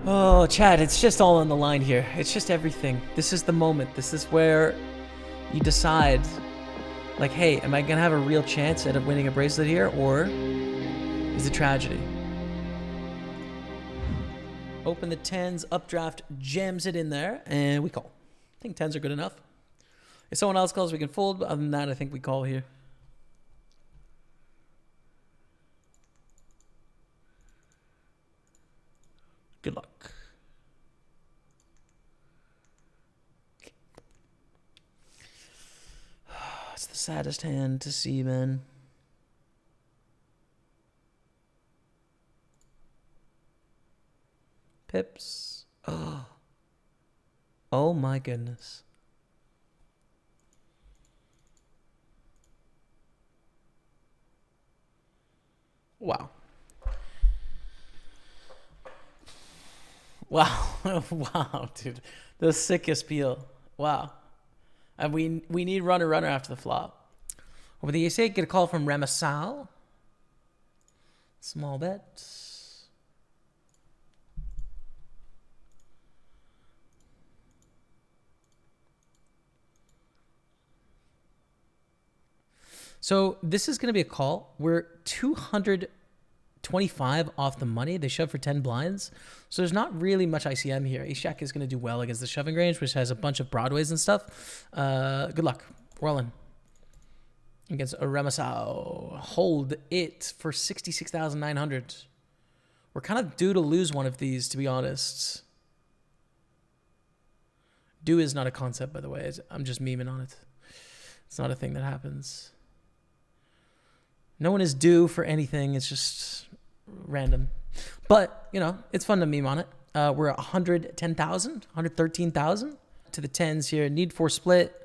Oh, Chad, it's just all on the line here. It's just everything. This is the moment. This is where you decide, like, hey, am I going to have a real chance at winning a bracelet here, or is it tragedy? Open the 10s, updraft, jams it in there, and we call. I think 10s are good enough. If someone else calls, we can fold, but other than that, I think we call here. Good luck. It's the saddest hand to see, man. Pips. Oh. Oh my goodness. Wow. Wow. Wow, dude. The sickest peel. Wow. And we need runner after the flop. Over the ace-8, get a call from Ramasal. Small bet. So this is going to be a call. We're 225 off the money. They shove for 10 blinds. So there's not really much ICM here. Ace-Jack is going to do well against the shoving range, which has a bunch of broadways and stuff. Good luck. We're all in. Against a Ramasao. Hold it for 66,900. We're kind of due to lose one of these, to be honest. Due is not a concept, by the way. I'm just memeing on it. It's not a thing that happens. No one is due for anything. It's just random. But, you know, it's fun to meme on it. We're at 110,000, 113,000 to the 10s here. Need for split.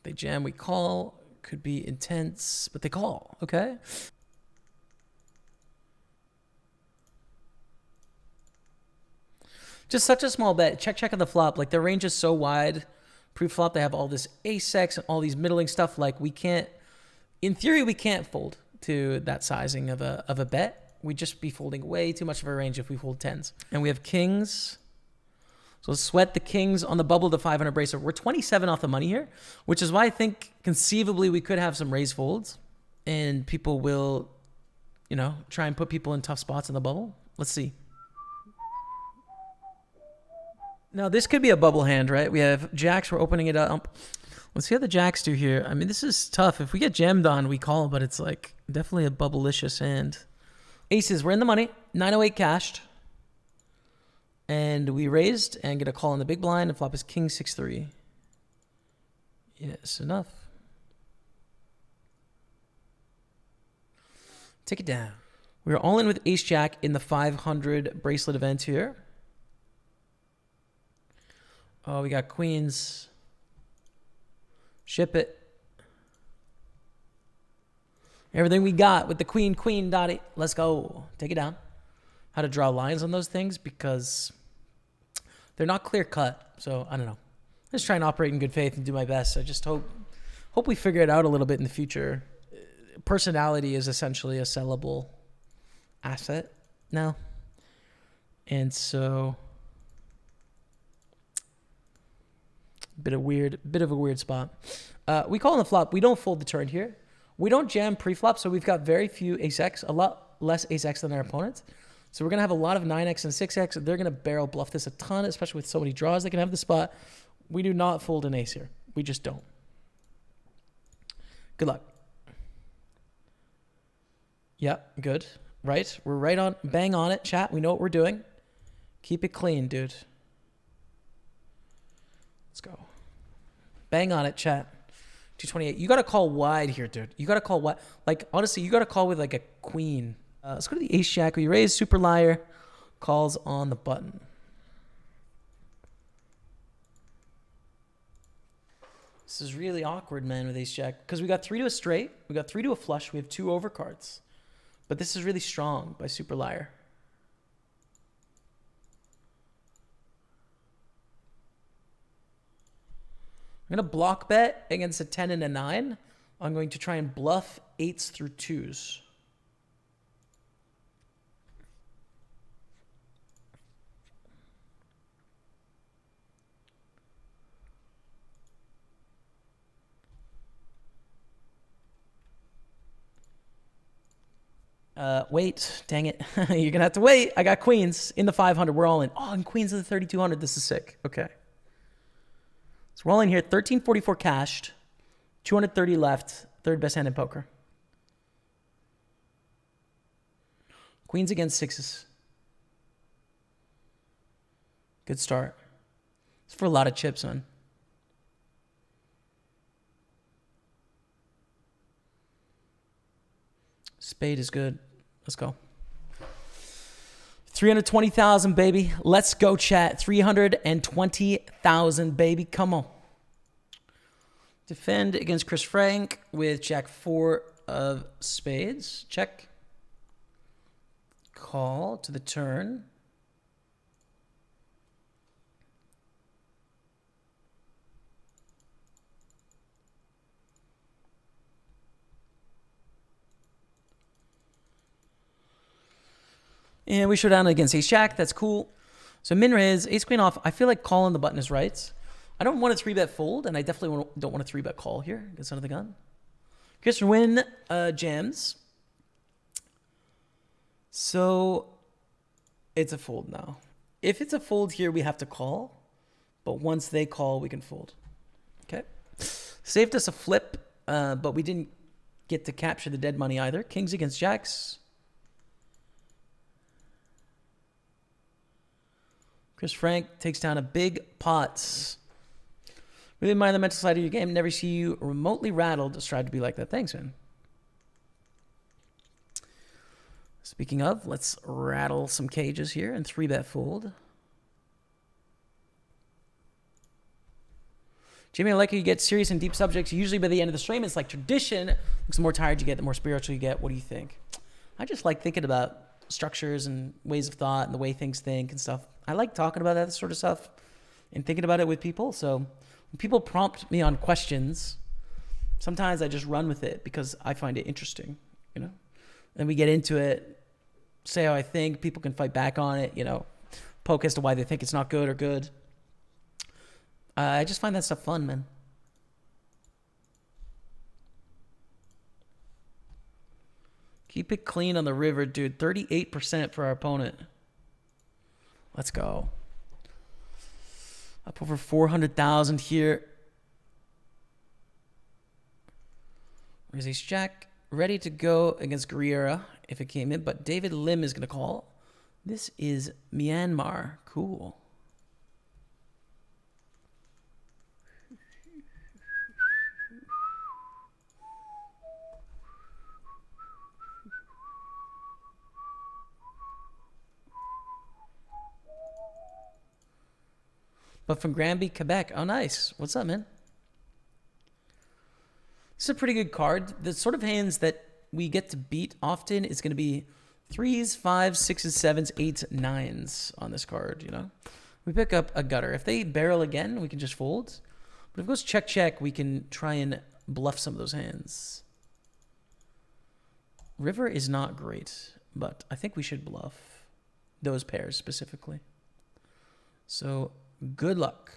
They jam, we call. Could be intense, but they call. Okay. Just such a small bet. Check on the flop. Like, the range is so wide. Pre-flop, they have all this ace-X and all these middling stuff. Like, we can't, in theory, we can't fold to that sizing of a bet. We'd just be folding way too much of a range if we fold 10s. And we have kings. So let's sweat the kings on the bubble to 500 bracelet. We're 27 off the money here, which is why I think conceivably we could have some raise folds and people will, you know, try and put people in tough spots in the bubble. Let's see. Now, this could be a bubble hand, right? We have jacks. We're opening it up. Let's see how the jacks do here. I mean, this is tough. If we get jammed on, we call, but it's like definitely a bubble-licious hand. Aces, we're in the money. 908 cashed. And we raised and get a call on the big blind. And flop is king 6-3. Yes, enough. Take it down. We're all in with ace-jack in the 500 bracelet event here. Oh, we got queens. Ship it. Everything we got with the queen, Dottie. Let's go. Take it down. How to draw lines on those things because they're not clear cut. So I don't know. I just try and operate in good faith and do my best. I just hope we figure it out a little bit in the future. Personality is essentially a sellable asset now. And so bit of a weird spot. We call on the flop. We don't fold the turn here. We don't jam pre-flop, so we've got very few ace-X, a lot less ace-X than our opponents. So we're going to have a lot of 9X and 6X. They're going to barrel bluff this a ton, especially with so many draws they can have the spot. We do not fold an ace here. We just don't. Good luck. Yeah, good. Right? We're right on, bang on it, chat. We know what we're doing. Keep it clean, dude. Let's go. Bang on it, chat. 228. You got to call wide here, dude. You got to call wide. Like, honestly, you got to call with like a queen. Let's go to the ace-jack. We raise, super liar. Calls on the button. This is really awkward, man, with ace-jack. Because we got 3 to a straight. We got 3 to a flush. We have 2 overcards. But this is really strong by super liar. I'm going to block bet against a 10 and a 9. I'm going to try and bluff 8s through 2s. Wait, dang it. You're gonna have to wait. I got queens in the 500. We're all in. Oh, and queens in the 3200. This is sick. Okay. So we're all in here. 1344 cashed. 230 left. Third best hand in poker. Queens against sixes. Good start. It's for a lot of chips, man. Spade is good. Let's go. 320,000, baby. Let's go, chat. 320,000, baby. Come on. Defend against Chris Frank with Jack 4 of spades. Check. Call to the turn. And we show down against ace jack. That's cool. So min raise, ace queen off. I feel like calling the button is right. I don't want a 3-bet fold, and I definitely don't want a 3-bet call here against under the gun. Christian win jams. So it's a fold now. If it's a fold here, we have to call. But once they call, we can fold. Okay. Saved us a flip, but we didn't get to capture the dead money either. Kings against jacks. Chris Frank takes down a big pots. Really admire the mental side of your game. Never see you remotely rattled. Strive to be like that. Thanks, man. Speaking of, let's rattle some cages here and 3-bet fold. Jamie, I like how you get serious and deep subjects. Usually by the end of the stream, it's like tradition. The more tired you get, the more spiritual you get. What do you think? I just like thinking about structures and ways of thought and the way things think and stuff. I like talking about that sort of stuff and thinking about it with people. So when people prompt me on questions, sometimes I just run with it because I find it interesting, you know? And we get into it, say how I think, people can fight back on it, you know, poke as to why they think it's not good or good. I just find that stuff fun, man. Keep it clean on the river, dude. 38% for our opponent. Let's go. Up over 400,000 here. Where's ace jack? Ready to go against Guerrera if it came in, but David Lim is going to call. This is Myanmar. Cool. But from Granby, Quebec. Oh, nice. What's up, man? This is a pretty good card. The sort of hands that we get to beat often is going to be 3s, 5s, 6s, 7s, 8s, 9s on this card, you know? We pick up a gutter. If they barrel again, we can just fold. But if it goes check, check, we can try and bluff some of those hands. River is not great, but I think we should bluff those pairs specifically. So good luck.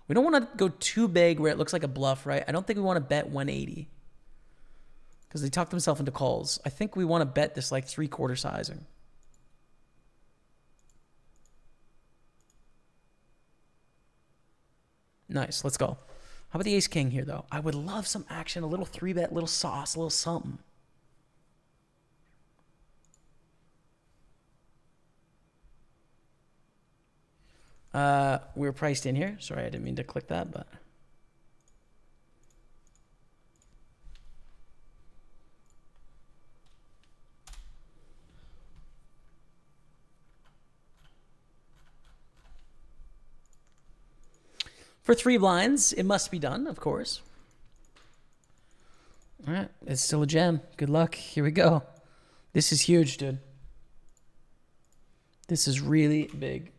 We don't want to go too big where it looks like a bluff, right? I don't think we want to bet 180 because they talk themselves into calls. I think we want to bet this like 3/4 sizing. Nice. Let's go. How about the ace king here, though? I would love some action, a little 3-bet, a little sauce, a little something. We're priced in here. Sorry, I didn't mean to click that, but. For 3 blinds, it must be done, of course. All right, it's still a gem. Good luck. Here we go. This is huge, dude. This is really big.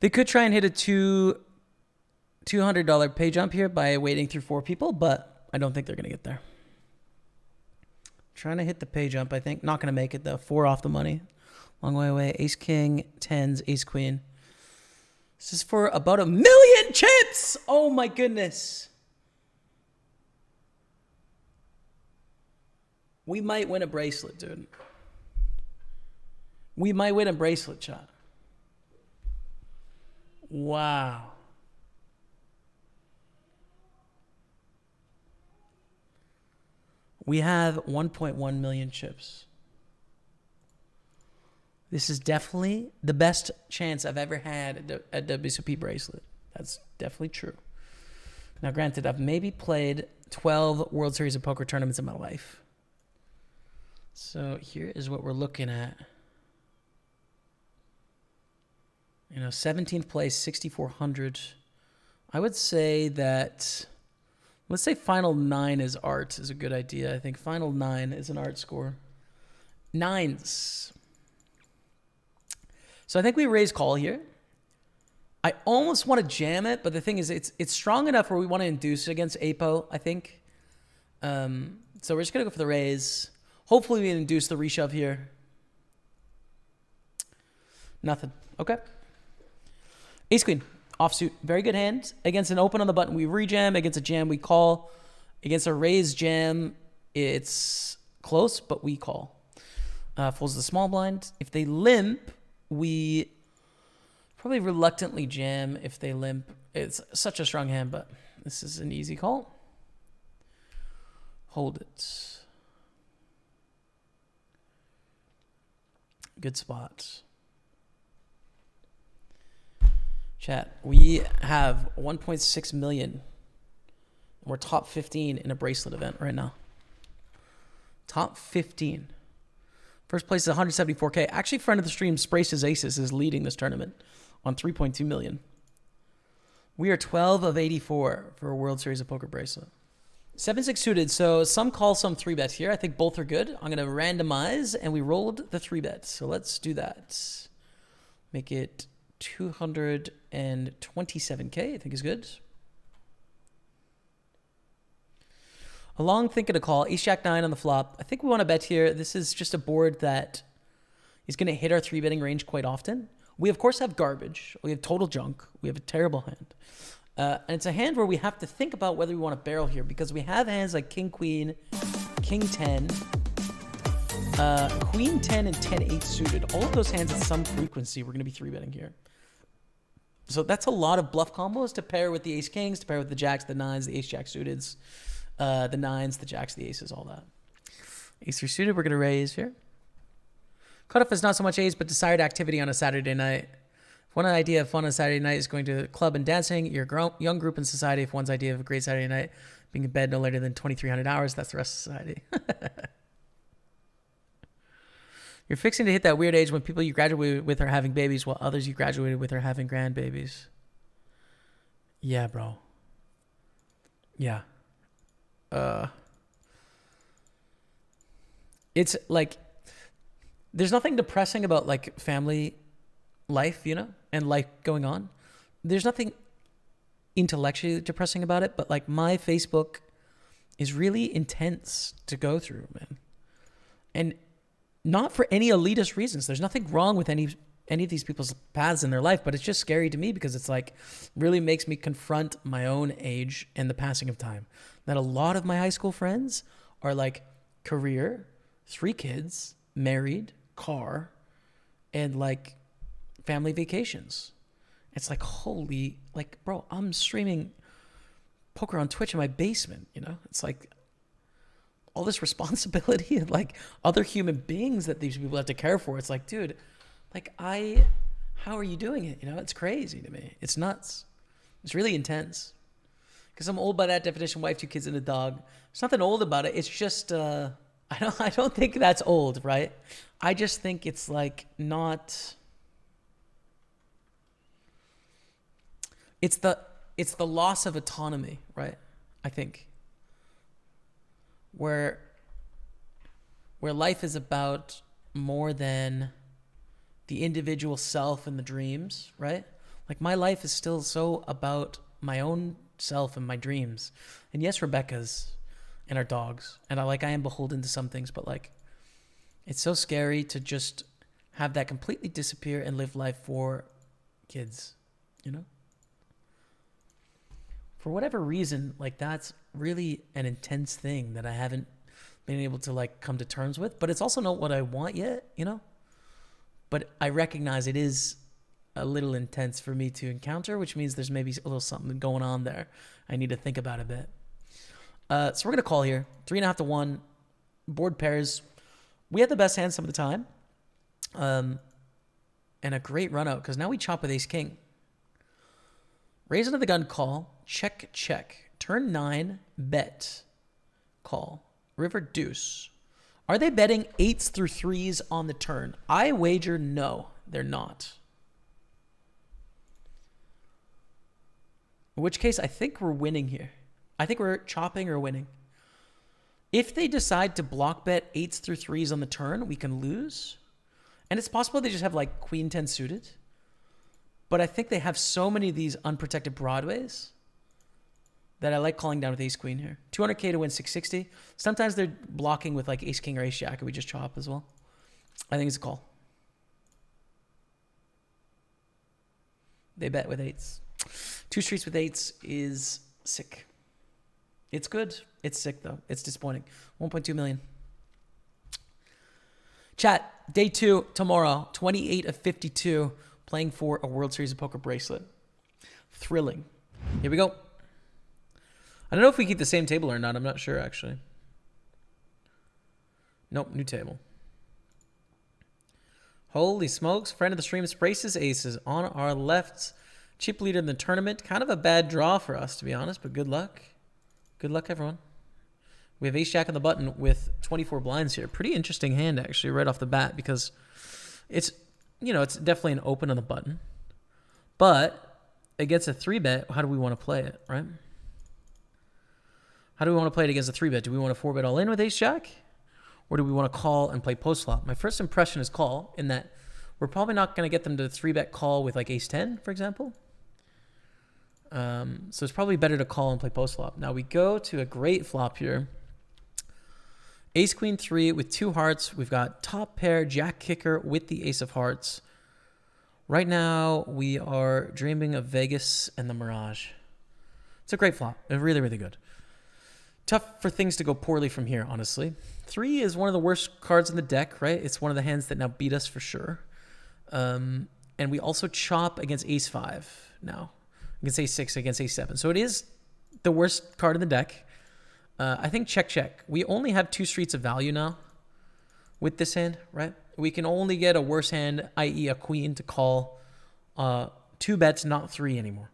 They could try and hit a $200 pay jump here by waiting through 4 people, but I don't think they're going to get there. Trying to hit the pay jump, I think. Not going to make it, though. 4 off the money. Long way away. Ace, king, 10s, ace, queen. This is for about 1 million chips. Oh, my goodness. We might win a bracelet, dude. We might win a bracelet, chat. Wow. We have 1.1 million chips. This is definitely the best chance I've ever had at WSOP bracelet. That's definitely true. Now, granted, I've maybe played 12 World Series of Poker tournaments in my life. So here is what we're looking at. 17th place, 6,400. I would say that, let's say final 9 is art is a good idea. I think final 9 is an art score. 9s. So I think we raise call here. I almost want to jam it, but the thing is, it's strong enough where we want to induce it against Apo, I think. So we're just going to go for the raise. Hopefully we induce the reshove here. Nothing. Okay. Ace queen, offsuit, very good hand. Against an open on the button, we rejam. Against a jam, we call. Against a raise jam, it's close, but we call. Folds the small blind. If they limp, we probably reluctantly jam. If they limp, it's such a strong hand, but this is an easy call. Hold it. Good spot. Chat, we have 1.6 million. We're top 15 in a bracelet event right now. Top 15. First place is 174K. Actually, friend of the stream, Sprace's Aces, is leading this tournament on 3.2 million. We are 12 of 84 for a World Series of Poker bracelet. 7-6 suited, so some call, some 3-bet here. I think both are good. I'm going to randomize, and we rolled the 3-bet. So let's do that. Make it 227K, I think is good. A long thinking to call. Ace Jack 9 on the flop. I think we want to bet here. This is just a board that is going to hit our 3-betting range quite often. We, of course, have garbage. We have total junk. We have a terrible hand. And it's a hand where we have to think about whether we want to barrel here because we have hands like King Queen, King 10, Queen 10, and 10-8 suited. All of those hands at some frequency we're going to be 3-betting here. So that's a lot of bluff combos to pair with the Ace Kings, to pair with the Jacks, the 9s, the Ace Jack suiteds, the 9s, the Jacks, the Aces, all that. Ace 3 suited, we're going to raise here. Cutoff is not so much Ace, but desired activity on a Saturday night. If one idea of fun on a Saturday night is going to the club and dancing, your young group in society, if one's idea of a great Saturday night being in bed no later than 2,300 hours, that's the rest of society. You're fixing to hit that weird age when people you graduated with are having babies while others you graduated with are having grandbabies. Yeah, bro. Yeah. It's like, there's nothing depressing about like family life, and life going on. There's nothing intellectually depressing about it, but like my Facebook is really intense to go through, man. And not for any elitist reasons. There's nothing wrong with any of these people's paths in their life, but it's just scary to me because it's like really makes me confront my own age and the passing of time. That a lot of my high school friends are like career, 3 kids, married, car, and like family vacations. It's like, holy, like, bro, I'm streaming poker on Twitch in my basement, It's like all this responsibility and like other human beings that these people have to care for. It's like, dude, like how are you doing it? It's crazy to me. It's nuts. It's really intense. Because I'm old by that definition, wife, 2 kids, and a dog. There's nothing old about it. It's just, I don't think that's old, right? I just think it's like not... It's the loss of autonomy, right? I think. Where life is about more than the individual self and the dreams, right? Like my life is still so about my own self and my dreams. And yes, Rebecca's. and our dogs. And I am beholden to some things, but like, it's so scary to just have that completely disappear and live life for kids, you know? For whatever reason, like that's really an intense thing that I haven't been able to like come to terms with, but it's also not what I want yet, you know? But I recognize it is a little intense for me to encounter, which means there's maybe a little something going on there I need to think about a bit. So we're going to call here. 3.5 to 1. Board pairs. We had the best hand some of the time. And a great run out because now we chop with ace king. Raise under the gun, call. Check, check. Turn 9, bet. Call. River deuce. Are they betting 8s through 3s on the turn? I wager no, they're not. In which case, I think we're winning here. I think we're chopping or winning. If they decide to block bet 8s through 3s on the turn, we can lose. And it's possible they just have like queen 10 suited. But I think they have so many of these unprotected broadways that I like calling down with ace queen here. 200K to win 660. Sometimes they're blocking with like ace king or ace jack, and we just chop as well. I think it's a call. They bet with 8s. 2 streets with 8s is sick. It's good. It's sick though. It's disappointing. 1.2 million. Chat, day 2 tomorrow, 28 of 52, playing for a World Series of Poker bracelet. Thrilling. Here we go. I don't know if we keep the same table or not. I'm not sure, actually. Nope, new table. Holy smokes. Friend of the stream, braces, aces on our left. Chip leader in the tournament. Kind of a bad draw for us, to be honest, but good luck. Good luck, everyone. We have ace jack on the button with 24 blinds here. Pretty interesting hand, actually, right off the bat, because it's, you know, it's definitely an open on the button. But against a 3-bet, how do we want to play it, right? How do we want to play it against a 3-bet? Do we want to 4-bet all in with ace jack? Or do we want to call and play post flop? My first impression is call, in that we're probably not going to get them to 3-bet call with like ace 10, for example. So it's probably better to call and play post flop. Now we go to a great flop here. Ace queen 3 with 2 hearts. We've got top pair, jack kicker with the ace of hearts. Right now we are dreaming of Vegas and the Mirage. It's a great flop. It's really, really good. Tough for things to go poorly from here, honestly. 3 is one of the worst cards in the deck, right? It's one of the hands that now beat us for sure. And we also chop against ace 5 now. Against ace 6, against ace 7. So it is the worst card in the deck. I think check, check. We only have 2 streets of value now with this hand, right? We can only get a worse hand, i.e. a queen, to call 2 bets, not 3 anymore.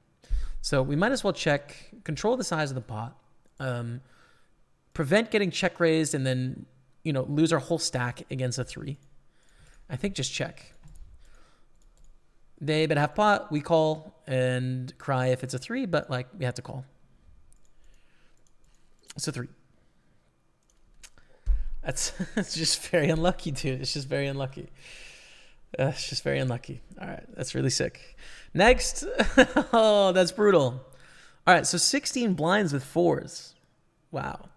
So we might as well check, control the size of the pot, prevent getting check raised, and then, you know, lose our whole stack against a 3. I think just check. They bet half pot, we call and cry if it's a 3, but like we have to call. It's a 3. That's it's just very unlucky, dude. It's just very unlucky. It's just very unlucky. All right, that's really sick. Next, oh, that's brutal. All right, so 16 blinds with 4s. Wow.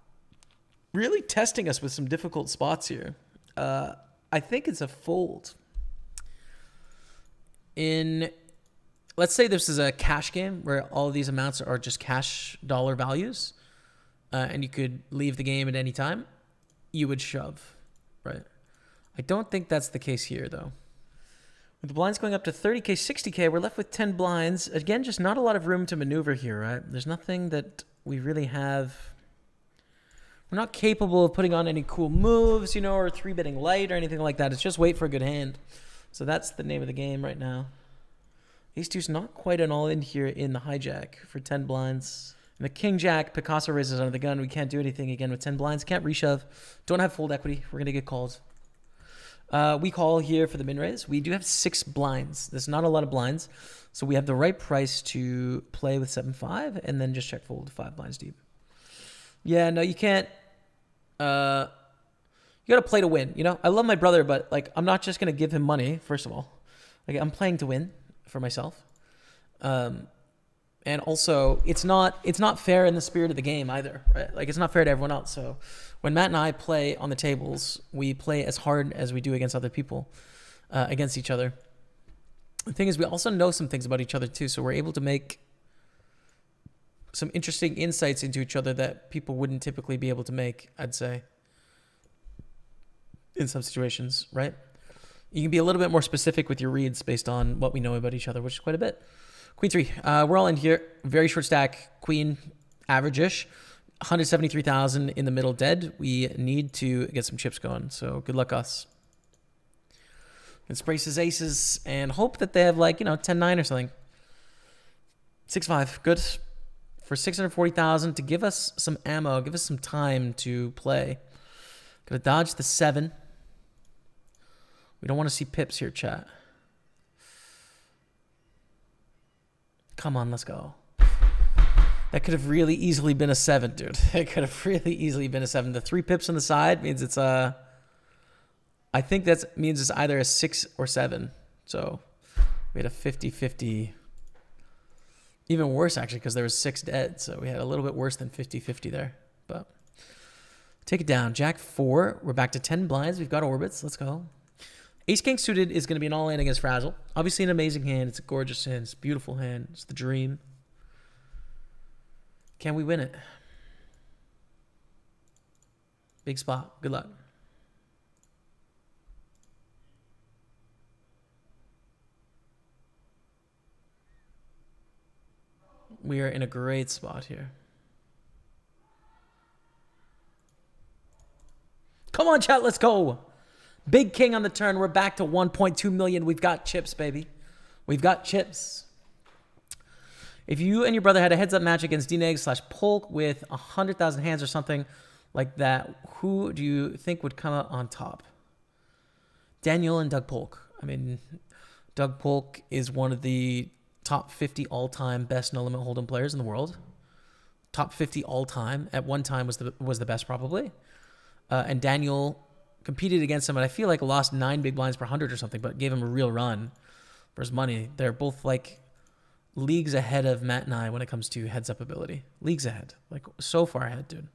Really testing us with some difficult spots here. I think it's a fold. Let's say this is a cash game where all of these amounts are just cash dollar values, and you could leave the game at any time, you would shove, right? I don't think that's the case here, though. With the blinds going up to 30K, 60K, we're left with 10 blinds. Again, just not a lot of room to maneuver here, right? There's nothing that we really have. We're not capable of putting on any cool moves, you know, or 3-betting light or anything like that. It's just wait for a good hand. So that's the name of the game right now. Ace 2's not quite an all-in here in the hijack for 10 blinds. And the king jack, Picasso raises under the gun. We can't do anything again with 10 blinds. Can't reshove. Don't have fold equity. We're going to get called. We call here for the min raise. We do have 6 blinds. There's not a lot of blinds. So we have the right price to play with 7-5 and then just check fold 5 blinds deep. Yeah, no, you can't. You got to play to win, you know? I love my brother, but like I'm not just going to give him money, first of all. Like I'm playing to win for myself. And also, it's not fair in the spirit of the game either, right? Like, it's not fair to everyone else. So when Matt and I play on the tables, we play as hard as we do against other people, against each other. The thing is, we also know some things about each other too, so we're able to make some interesting insights into each other that people wouldn't typically be able to make, I'd say, in some situations, right? You can be a little bit more specific with your reads based on what we know about each other, which is quite a bit. Queen 3, we're all in here. Very short stack, queen, average-ish. 173,000 in the middle dead. We need to get some chips going, so good luck us. Let's brace his aces and hope that they have, like, 10-9 or something. 6-5, good. For 640,000 to give us some ammo, give us some time to play. Gonna dodge the 7. We don't want to see pips here, chat. Come on, let's go. That could have really easily been a 7, dude. It could have really easily been a 7. The 3 pips on the side means it's a... I think that means it's either a 6 or 7. So we had a 50-50. Even worse, actually, because there was 6 dead. So we had a little bit worse than 50-50 there. But take it down. Jack 4. We're back to 10 blinds. We've got orbits. Let's go. Ace-King suited is going to be an all-in against Frazzle. Obviously an amazing hand. It's a gorgeous hand. It's a beautiful hand. It's the dream. Can we win it? Big spot. Good luck. We are in a great spot here. Come on, chat. Let's go. Big king on the turn. We're back to 1.2 million. We've got chips, baby. We've got chips. If you and your brother had a heads-up match against DNEG/Polk with 100,000 hands or something like that, who do you think would come out on top? Daniel and Doug Polk. I mean, Doug Polk is one of the top 50 all-time best no-limit hold'em players in the world. Top 50 all-time. At one time was the best, probably. And Daniel competed against him, and I feel like lost 9 big blinds per 100 or something, but gave him a real run for his money. They're both, like, leagues ahead of Matt and I when it comes to heads-up ability. Leagues ahead. Like, so far ahead, dude.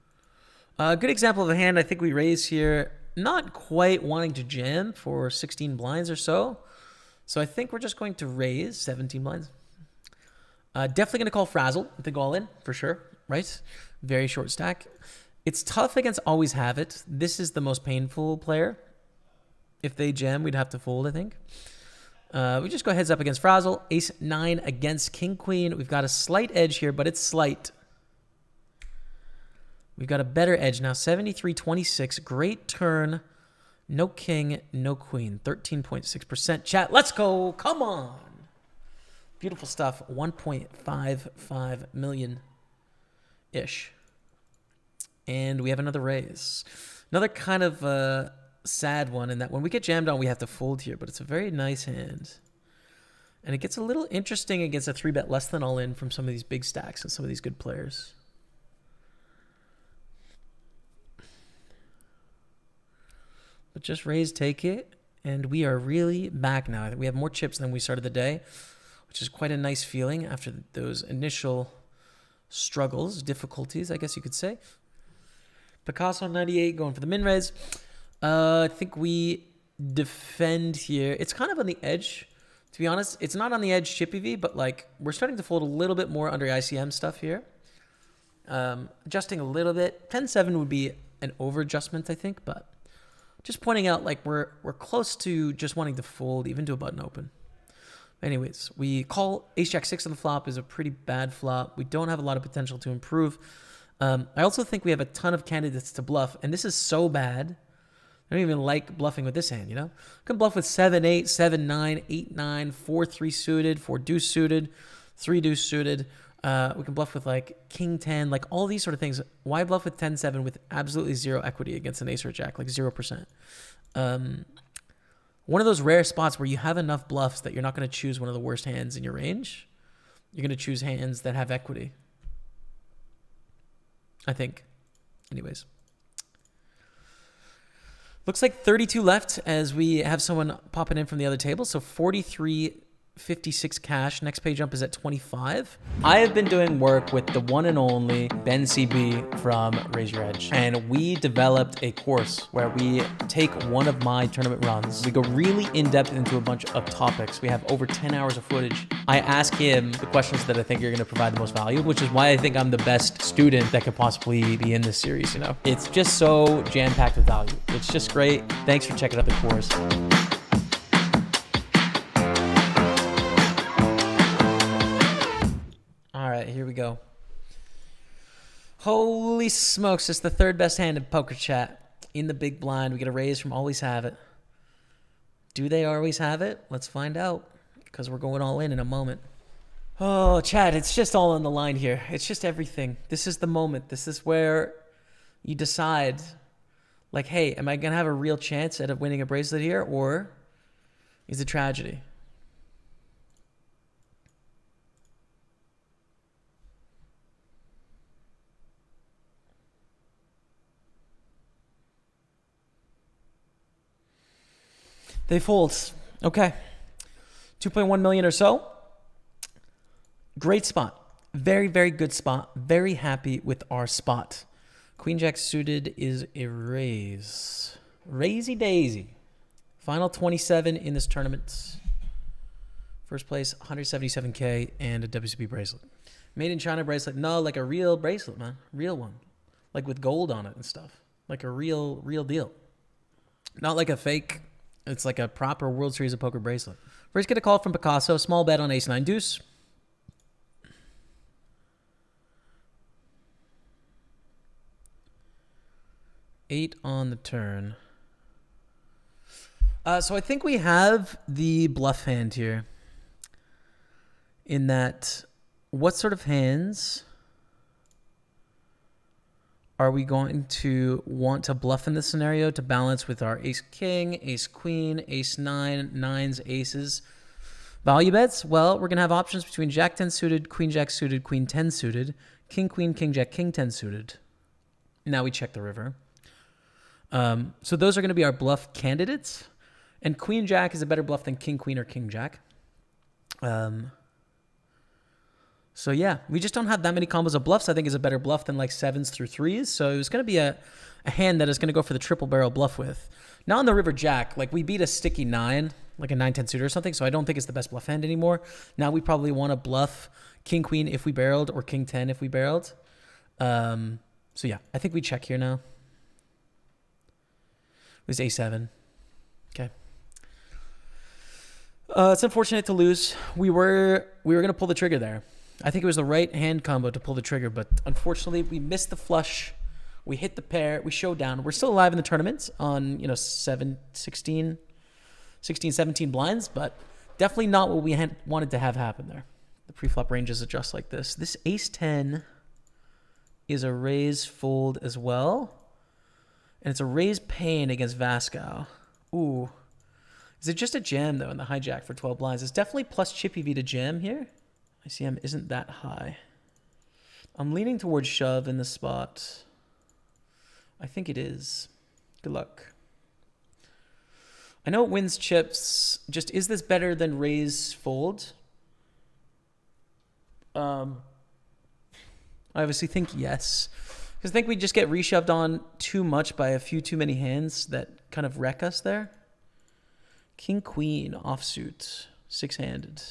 A good example of a hand I think we raise here. Not quite wanting to jam for 16 blinds or so. So I think we're just going to raise 17 blinds. Definitely going to call Frazzle. I think all in, for sure. Right? Very short stack. It's tough against Always Have It. This is the most painful player. If they jam, we'd have to fold, I think. We just go heads up against Frazzle. Ace-9 against King-Queen. We've got a slight edge here, but it's slight. We've got a better edge now. 73-26. Great turn. No king, no queen. 13.6%. Chat, let's go. Come on. Beautiful stuff. 1.55 million-ish. And we have another raise. Another kind of sad one in that when we get jammed on, we have to fold here. But it's a very nice hand. And it gets a little interesting against a 3-bet less than all in from some of these big stacks and some of these good players. But just raise, take it. And we are really back now. I think we have more chips than we started the day, which is quite a nice feeling after those initial struggles, difficulties, I guess you could say. Picasso 98 going for the min raise. I think we defend here. It's kind of on the edge, to be honest. It's not on the edge chippy V, but like we're starting to fold a little bit more under ICM stuff here. Adjusting a little bit. 10-7 would be an over adjustment, I think, but just pointing out like we're close to just wanting to fold even to a button open. Anyways, we call Ace-Jack-6 on the flop is a pretty bad flop. We don't have a lot of potential to improve. I also think we have a ton of candidates to bluff, and this is so bad. I don't even like bluffing with this hand, you know? We can bluff with 7-8, 7-9, 8-9, 4-3 suited, 4-deuce suited, 3-deuce suited. We can bluff with like King-10, like all these sort of things. Why bluff with 10-7 with absolutely zero equity against an ace or a jack, like 0%? One of those rare spots where you have enough bluffs that you're not going to choose one of the worst hands in your range. You're going to choose hands that have equity. I think. Anyways. Looks like 32 left as we have someone popping in from the other table. So 43 56 cash. Next pay jump is at 25. I have been doing work with the one and only Ben CB from Raise Your Edge. And we developed a course where we take one of my tournament runs. We go really in depth into a bunch of topics. We have over 10 hours of footage. I ask him the questions that I think are going to provide the most value, which is why I think I'm the best student that could possibly be in this series, you know? It's just so jam-packed with value. It's just great. Thanks for checking out the course. All right, here we go. Holy smokes, it's the third best hand in poker chat. In the big blind, we get a raise from Always Have It. Do they always have it? Let's find out, because we're going all in a moment. Oh, chat, it's just all on the line here. It's just everything. This is the moment. This is where you decide, like, hey, am I going to have a real chance at winning a bracelet here, or is it tragedy? They fold. Okay. 2.1 million or so. Great spot. Very, very good spot. Very happy with our spot. Queen Jack suited is a raise. Raisy daisy. Final 27 in this tournament. First place, 177K and a WSOP bracelet. Made in China bracelet. No, like a real bracelet, man. Real one. Like with gold on it and stuff. Like a real deal. Not like a fake. It's like a proper World Series of Poker bracelet. First get a call from Picasso. Small bet on ace-9 deuce. Eight on the turn. So I think we have the bluff hand here. In that, what sort of hands are we going to want to bluff in this scenario to balance with our ace-king, ace-queen, ace-9, nines, aces? Value bets? Well, we're going to have options between jack-10 suited, queen-jack suited, queen-10 suited, king-queen, king-jack, king-10 suited. Now we check the river. So those are going to be our bluff candidates. And queen-jack is a better bluff than king-queen or king-jack. So yeah, we just don't have that many combos of bluffs. I think is a better bluff than like 7s through 3s. So it was going to be a hand that is going to go for the triple barrel bluff with. Now on the river jack, like we beat a sticky 9, like a 9-10 suitor or something. So I don't think it's the best bluff hand anymore. Now we probably want to bluff king queen if we barreled or king 10 if we barreled. So yeah, I think we check here now. It was a7. Okay. It's unfortunate to lose. We were going to pull the trigger there. I think it was the right hand combo to pull the trigger, but unfortunately we missed the flush. We hit the pair. We showed down. We're still alive in the tournament on, 16, 17 blinds, but definitely not what we had wanted to have happen there. The preflop ranges adjust like this. This ace-10 is a raise fold as well. And it's a raise pain against Vasco. Ooh. Is it just a jam, though, in the hijack for 12 blinds? It's definitely plus chippy V to jam here. ICM isn't that high. I'm leaning towards shove in this spot. I think it is. Good luck. I know it wins chips. Just, is this better than raise fold? I obviously think yes. Because I think we just get reshoved on too much by a few too many hands that kind of wreck us there. King, queen, offsuit, 6-handed.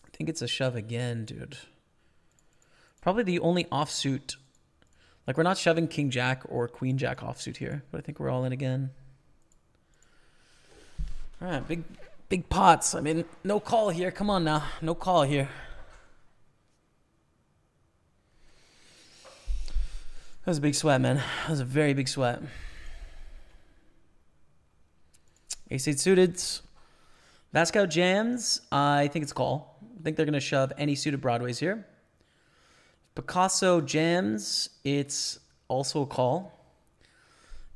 I think it's a shove again, dude. Probably the only offsuit. Like, we're not shoving king, jack, or queen, jack offsuit here. But I think we're all in again. All right, big pots. I mean, no call here. Come on now. No call here. That was a big sweat, man. That was a very big sweat. Ace-8 suited. Vasco jams. I think it's call. I think they're going to shove any suited broadways here. Picasso jams. It's also a call.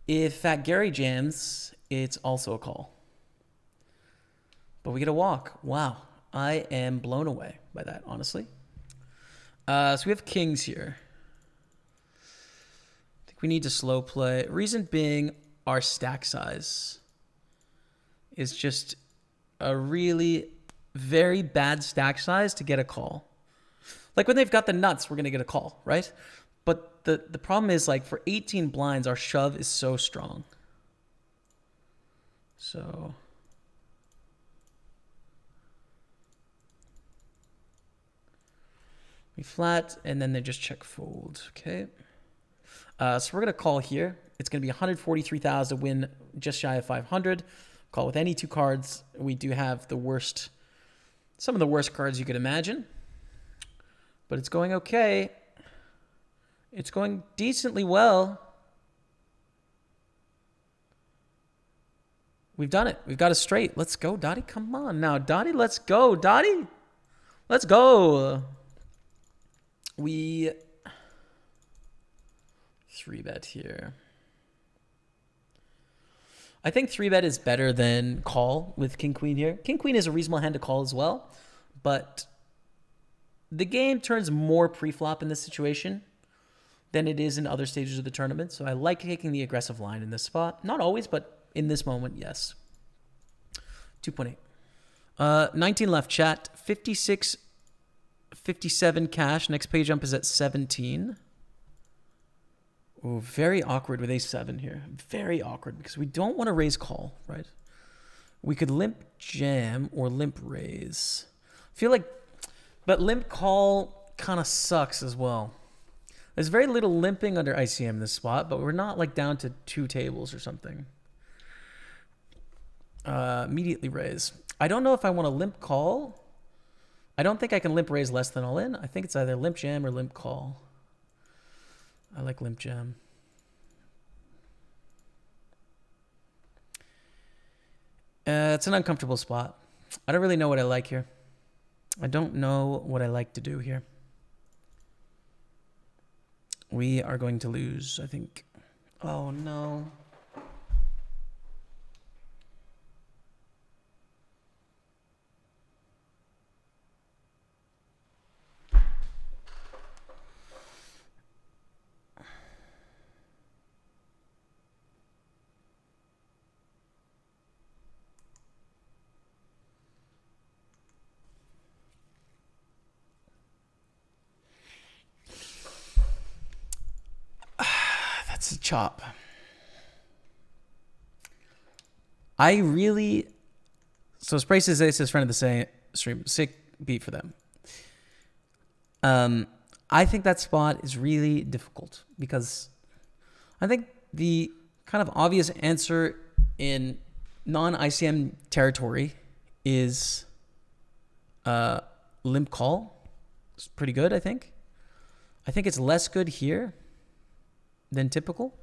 If Fat Gary jams, it's also a call. But we get a walk. Wow. I am blown away by that, honestly. So we have kings here. I think we need to slow play. Reason being, our stack size is just a really very bad stack size to get a call. Like when they've got the nuts, we're going to get a call, right? But the problem is, like, for 18 blinds, our shove is so strong. So we flat, and then they just check fold. Okay. So we're going to call here. It's going to be 143,000 to win just shy of 500. Call with any two cards. We do have the worst, some of the worst cards you could imagine. But it's going okay. It's going decently well. We've done it. We've got it straight. Let's go, Dottie. Come on now, Dottie. Let's go, Dottie. Let's go. We 3-bet here. I think 3-bet is better than call with King Queen here. King Queen is a reasonable hand to call as well, but the game turns more pre-flop in this situation than it is in other stages of the tournament. So I like taking the aggressive line in this spot. Not always, but in this moment, yes. 2.8. 19 left, chat. 56, 57 cash. Next page jump is at 17. Ooh, very awkward with ace-7 here. Very awkward because we don't want to raise call, right? We could limp jam or limp raise. I feel like, but limp call kind of sucks as well. There's very little limping under ICM in this spot, but we're not like down to 2 tables or something. Immediately raise. I don't know if I want to limp call. I don't think I can limp raise less than all in. I think it's either limp jam or limp call. I like limp jam. It's an uncomfortable spot. I don't really know what I like here. I don't know what I like to do here. We are going to lose, I think. Oh, no. That's a chop. I really... So Sprace is Ace's friend of the stream. Sick beat for them. I think that spot is really difficult because I think the kind of obvious answer in non-ICM territory is limp call. It's pretty good, I think. I think it's less good here than typical.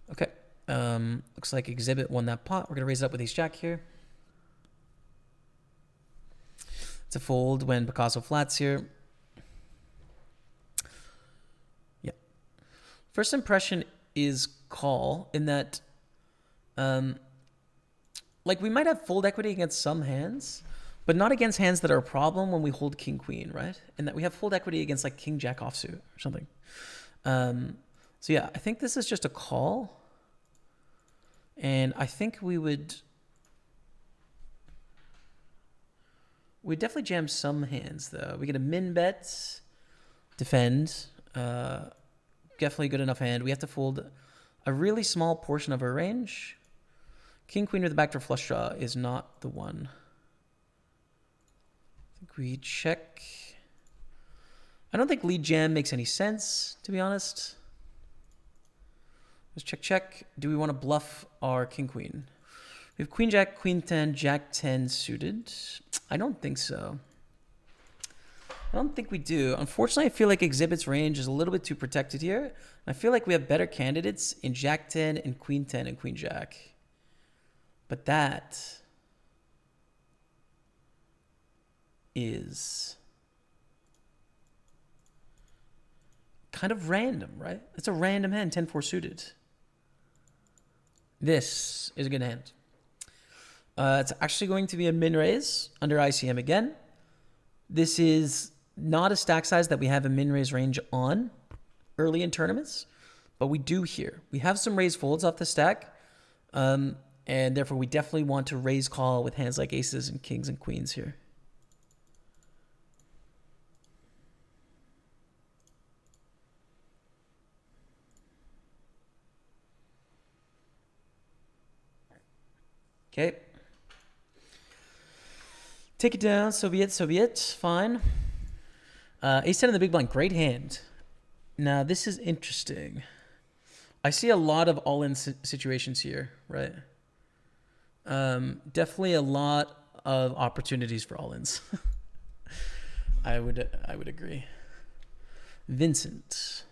Okay. Looks like Exhibit won that pot. We're going to raise it up with ace-jack here. It's a fold when Picasso flats here. Yeah. First impression is call in that, like we might have fold equity against some hands, but not against hands that are a problem when we hold king queen, right? And that we have fold equity against like king jack offsuit or something. So yeah, I think this is just a call. And I think we'd definitely jam some hands though. We get a min bet, defend, definitely good enough hand. We have to fold a really small portion of our range. King queen with the backdoor flush draw is not the one. I think we check. I don't think lead jam makes any sense, to be honest. Let's check, check. Do we want to bluff our king queen? We have queen jack, queen 10, jack 10 suited. I don't think so. I don't think we do. Unfortunately, I feel like Exhibit's range is a little bit too protected here. I feel like we have better candidates in jack 10 and queen 10 and queen jack. But that is kind of random, right? It's a random hand, 10-4 suited. This is a good hand. It's actually going to be a min raise under ICM again. This is not a stack size that we have a min raise range on early in tournaments, but we do here. We have some raise folds off the stack, and therefore we definitely want to raise call with hands like aces and kings and queens here. Okay. Take it down. So be it. So be it. Fine. Ace 10 in the big blind. Great hand. Now, this is interesting. I see a lot of all-in situations here, right? Definitely a lot of opportunities for all-ins. I would agree. Vincent.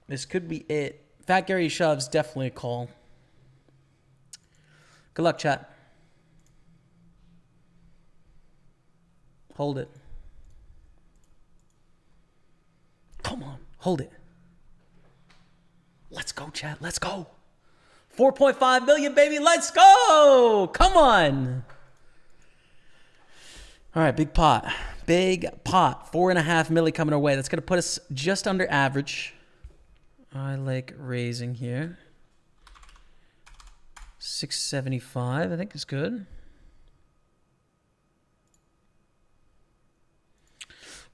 This could be it. Fat Gary shoves, definitely a call. Good luck, chat. Hold it. Come on, hold it. Let's go, chat. Let's go. 4.5 million, baby. Let's go. Come on. All right, big pot. Big pot. 4.5 milli coming our way. That's going to put us just under average. I like raising here. 675, I think is good.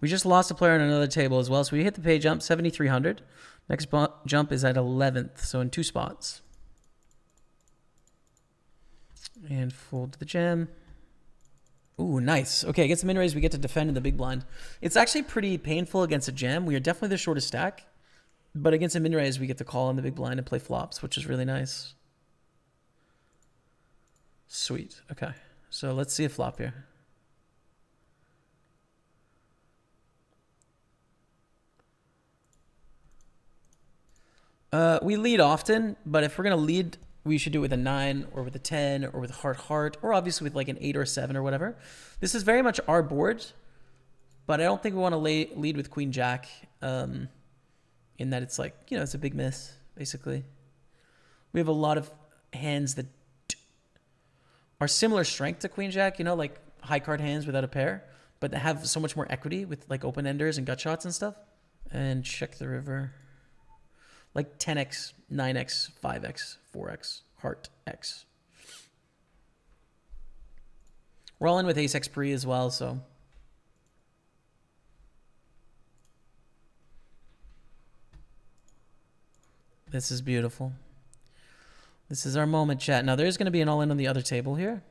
We just lost a player on another table as well, so we hit the pay jump, 7,300. Next jump is at 11th, so in 2 spots. And fold the gem. Ooh, nice. Okay, against the min raise, we get to defend in the big blind. It's actually pretty painful against a jam. We are definitely the shortest stack. But against a min raise, we get to call in the big blind and play flops, which is really nice. Sweet. Okay, so let's see a flop here. We lead often, but if we're going to lead, we should do it with a 9 or with a 10 or with heart, or obviously with like an 8 or a 7 or whatever. This is very much our board, but I don't think we want to lead with queen jack, in that it's like, you know, it's a big miss, basically. We have a lot of hands that are similar strength to queen jack, you know, like high card hands without a pair, but that have so much more equity with like open enders and gut shots and stuff. And check the river. Like 10x, 9x, 5x, 4x, heart x. We're all in with ace x pre as well, so. This is beautiful. This is our moment, chat. Now, there's going to be an all-in on the other table here.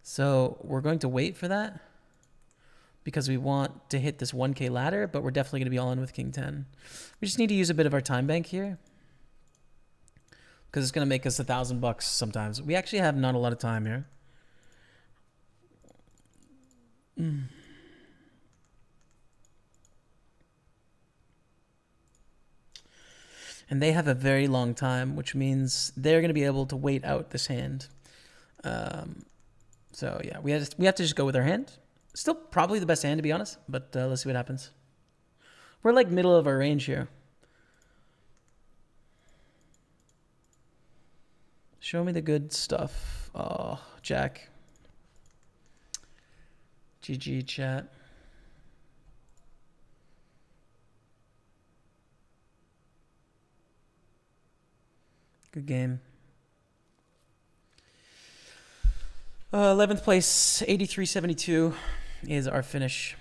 So we're going to wait for that because we want to hit this 1K ladder, but we're definitely going to be all-in with king 10. We just need to use a bit of our time bank here because it's going to make us $1,000 sometimes. We actually have not a lot of time here. And they have a very long time, which means they're going to be able to wait out this hand. So yeah, we have to just go with our hand. Still probably the best hand, to be honest, but let's see what happens. We're like middle of our range here. Show me the good stuff. Oh, Jack. GG, chat. Good game. 11th place, 83.72 is our finish.